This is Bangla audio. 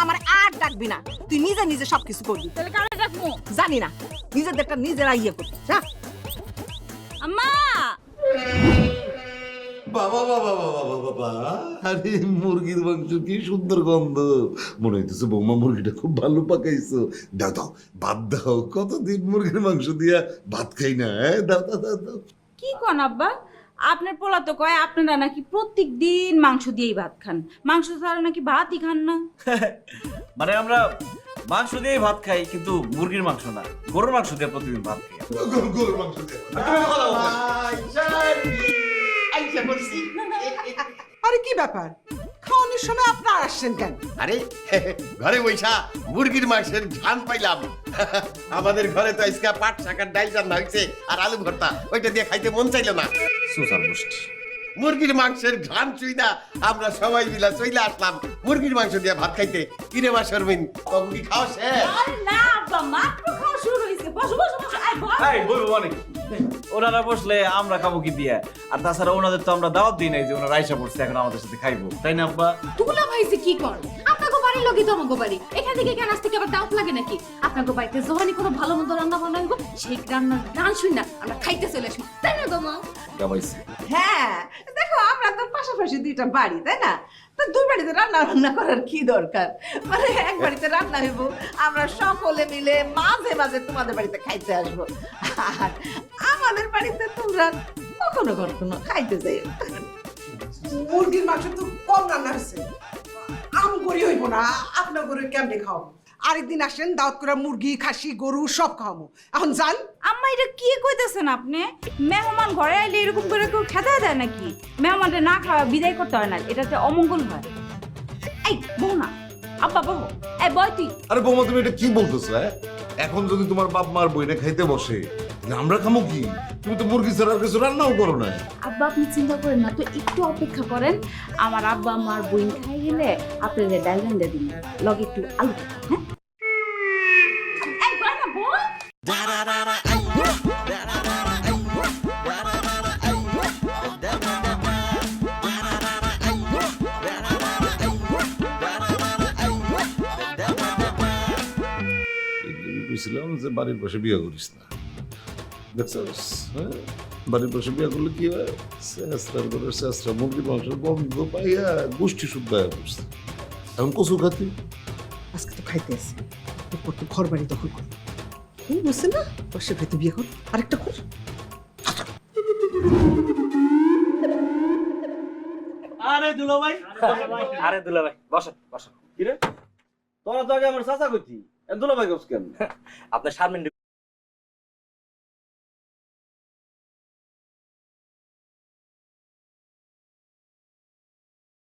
আমার আর ডাকবি না, তুই নিজে নিজে সবকিছু করবি। তাহলে কারে ডাকবো? জানি না, নিজেদেরটা নিজেরা ইয়ে করবি। যা। আম্মা বাবা বাবা বাবা বাবা বাবা, আরে মুরগির মাংস কি সুন্দর গন্ধ। মনে হইতেছে বৌমা মুরগিটা খুব ভালো পাকাইছো। দাও দাও ভাত দাও, কতদিন মুরগির মাংস দিয়া ভাত খাই না। দাও দাও দাও দাও। কি কোন আব্বা? আপনার পোলা তো কয় আপনারা নাকি প্রত্যেক দিন মাংস দিয়েই ভাত খান, মাংস ছাড়া নাকি ভাতই খান না। মানে আমরা মাংস দিয়ে ভাত খাই, কিন্তু মুরগির মাংস না, গরুর মাংস দিয়ে প্রতিদিন ভাত খাই। গরুর মাংস দিয়া আরে কি ব্যাপার, খাওয়ানোর সময় আপনার আসছেন কেন? আরে ঘরে বৈশা মুরগির মাংসের ঘ্রাণ পাইলাম। আমাদের ঘরে তো আজকে পাট শাকের ডাল রান্না হয়েছে আর আলু ভর্তা, ওইটা দিয়ে খাইতে মন চাইলো না। সুসার মুষ্টি মুরগির মাংসের ঘ্রাণ চুই না, আমরা সবাই মিলা চইলা আসলাম মুরগির মাংস দিয়ে ভাত খাইতে। কিরে মা শর্মিন, কখন কি খাওয়া শেষ? আরে না আব্বা, মাত্র খাওয়া শুরু হয়েছে। বসো বসো বসো, আয় বস। এই বলবো মানে কি? ওনারা বসলে আমরা খাবো কি দিয়ে? আর তাছাড়া ওনাদের তো আমরা দাওয়াত দিই নাই যে ওনারা আইসা পড়ছে এখন আমাদের সাথে খাইবো, তাই না আব্বা? তুলা ভাইছে কি কর? আপনাকে বাড়ির লোকই তো আমাকে বাড়ি, এখান থেকে কেন আসতে কি আবার দাওয়াত লাগে নাকি? আপনাকে বাড়িতে যখনই কোনো ভালো মন্দ রান্না বান্না হইব, সেই রান্নার গান শুই না আমরা খাইতে চলে আসবো, তাই না তোমা? গাবাইছি। হ্যাঁ দেখো, আমরা তো পাশাপাশি দুইটা বাড়ি, তাই না? তো দুই বাড়িতে রান্না বান্না করার কি দরকার? মানে এক বাড়িতে রান্না হইব, আমরা সকলে মিলে মাঝে মাঝে তোমাদের বাড়িতে খাইতে আসবো, আর আমাদের বাড়িতে তোমরা কখনো কখনো খাইতে যাই। মুরগির মাংস তো কম রান্না হয়েছে, আম করি হইব না, আপনার গরু কেমনে খাওয়াবো? আরেকদিন আসেন, দাওয়াত করে মুরগি খাসি গরু সব খাওয়াবো। এখন যান। আম্মা এটা কি কইতেছেন আপনি? মেহমান ঘরে আইলে এরকম করে কেউ খেতে দেয় নাকি? মেহমানদের না খাওয়া বিদায় করতে হয় না, এটাতে অমঙ্গল হয়। এই বউ না, আব্বা বউ, এই বয় তুই। আরে বৌমা তুমি এটা কি বলতেছো? এখন যদি তোমার বাপ মার বইনে খাইতে বসে, তাহলে আমরা খামো কি? তুমি তো মুরগি ছাড়া আর কিছু রান্নাও করো না। আব্বা আপনি চিন্তা করেন না তো, একটু অপেক্ষা করেন। আমার আব্বা আমার বইন খাই গেলে আপনাদের ডাল রান্না দিন, লগে একটু আলু কাটা, হ্যাঁ? এই বয় না বউ। বুঝছিলাম যে বাড়ির পাশে বিয়ে করিস না, দেখছিস? হ্যাঁ, বাড়ির পাশে বিয়ে করলে কি হয়? শেষরার করে শেষরা মুরগির মাংসের গন্ধ পাইয়া গোষ্ঠী শুদ্ধ হয়ে পড়ছে। এখন কচু খাতি আজকে তো খাইতে এসে, এরপর তো ঘর বাড়ি দখল করবো। বুঝছে না, বসে খেতে বিয়ে কর, আরেকটা কর। আরে দুলা ভাই, আরে দুলা ভাই, বসো বসো। কি রে, তোরা তো আগে আমার চাচা কইতি, দুলা ভাই কেন? আপনার শারমিন